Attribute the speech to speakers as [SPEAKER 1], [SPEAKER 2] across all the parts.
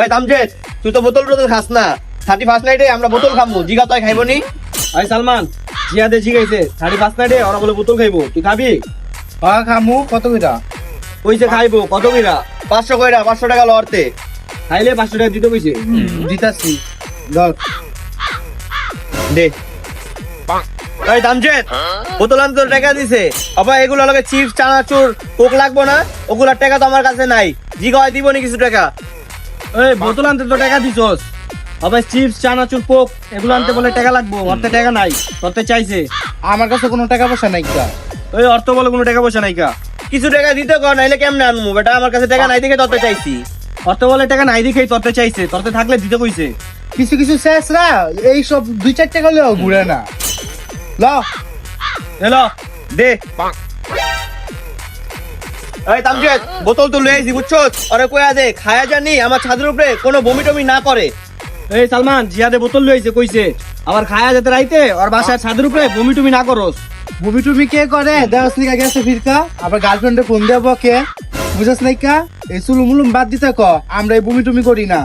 [SPEAKER 1] এই তামজেদ, তুই তো বোতল খাস না। 31 নাইটে আমরা বোতল খাবো, জিগা তুই খাইবো নি?
[SPEAKER 2] ভাই সালমান, জিয়াদে জিগাইছে 31 নাইটে ওরা বলে বোতল খাইবো, তুই খাবি?
[SPEAKER 3] খামু কত কইরা?
[SPEAKER 2] কইছে খাইবো, কত কইরা?
[SPEAKER 1] 500 কইরা, 500 টাকা লড়তে।
[SPEAKER 2] খাইলে 500 টাকা দিতে কইছে।
[SPEAKER 3] দিতাছি ধর।
[SPEAKER 1] দে। এই তামজেদ, বোতল আনতে তোর টাকা দিছে। আবা এগুলো লাগে চিপস, চানাচুর, কোক লাগবো না? ওগুলার টাকা তো আমার কাছে নাই। জিগা হয় দিব নি কিছু টাকা?
[SPEAKER 2] এই বোতল আনতে তো টাকা দিছস, আবার চিপস চানাচুর কোক এগুলো আনতে বলে টাকা লাগবো, অর্থে টাকা নাই, তোরতে চাইছে।
[SPEAKER 3] আমার কাছে কোনো টাকা পয়সা নাই কা।
[SPEAKER 2] ওই অর্থ বলে কোনো টাকা পয়সা নাই কা।
[SPEAKER 1] কিছু টাকা দিতে কর, নাইলে কেমনে আনমু বেটা? আমার কাছে টাকা নাই দেখে তত চাইছি।
[SPEAKER 2] অর্থ বলে টাকা নাই দেখেই তোরতে চাইছে, তোরতে থাকলে দিতে কইছে।
[SPEAKER 3] কিছু কিছু শেষ না, এই সব 2-4 টাকা হলেও ঘুরে না। ল
[SPEAKER 2] হ্যালো,
[SPEAKER 1] দে। এই তামজেদ, বোতল তো লয়ে আইছি বুঝছস? আরে কইয়া দে, খায়া জানি আমার ছাদের উপরে কোনো বমি টমি না করে।
[SPEAKER 2] এই সালমান, জিয়াদে বোতল লইছে কইছে আবার খায়া যেতে রাইতে আর বাসার ছাদের উপরে বমি টুমি না করস।
[SPEAKER 3] বমি টুমি কে করে? দেওয়াস নিকা গেছে ফিরকা, আবার গার্লফ্রেন্ডে ফোন দেবো কে? বুঝাস নাই কা? এই চুলুম মুলুম বাদ দিতে ক, আমরা এই বমি টুমি করি না।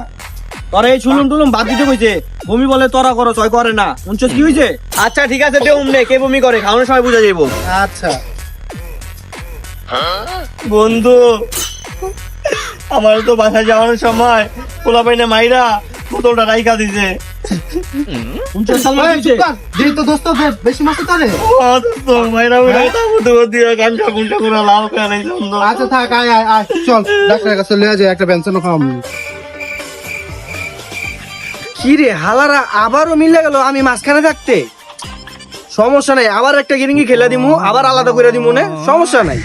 [SPEAKER 2] তোরা এই চুলুম টুলুম বাদ দিতে কইছে, বমি বলে তোরা করস, ওই করে না। শুনছস কি হইছে?
[SPEAKER 1] আচ্ছা ঠিক আছে, দে উমনে কে বমি করে, খাওয়ানোর সময় বুঝা যাইবো।
[SPEAKER 3] আচ্ছা
[SPEAKER 1] বন্ধু, আমার তো বাসায় যাওয়ার সময় পোলা পাইনে মাইরা বোতলটা রাইখা দিছে।
[SPEAKER 2] শুনছস সালমান কি হইছে?
[SPEAKER 3] যেই তো দোস্ত বেশি মাসে তোরে।
[SPEAKER 1] তো মাইরা মাইরা তাবু দিয়ে গাঞ্জা গুঞ্জা করে লাভ করে নাই সুন্দর।
[SPEAKER 3] আচ্ছা থাক, আয় আয় আয়, চল ডাক্তারের কাছে লয়ে যাই, একটা পেনশনও খাওয়াবো।
[SPEAKER 2] কি রে হালারা, আবারও মিলে গেল আমি মাঝখানে থাকতে। সমস্যা নাই, আবার একটা গিরিঙ্গি খেলে দিমু, আবার আলাদা করে দিমু, না সমস্যা নাই।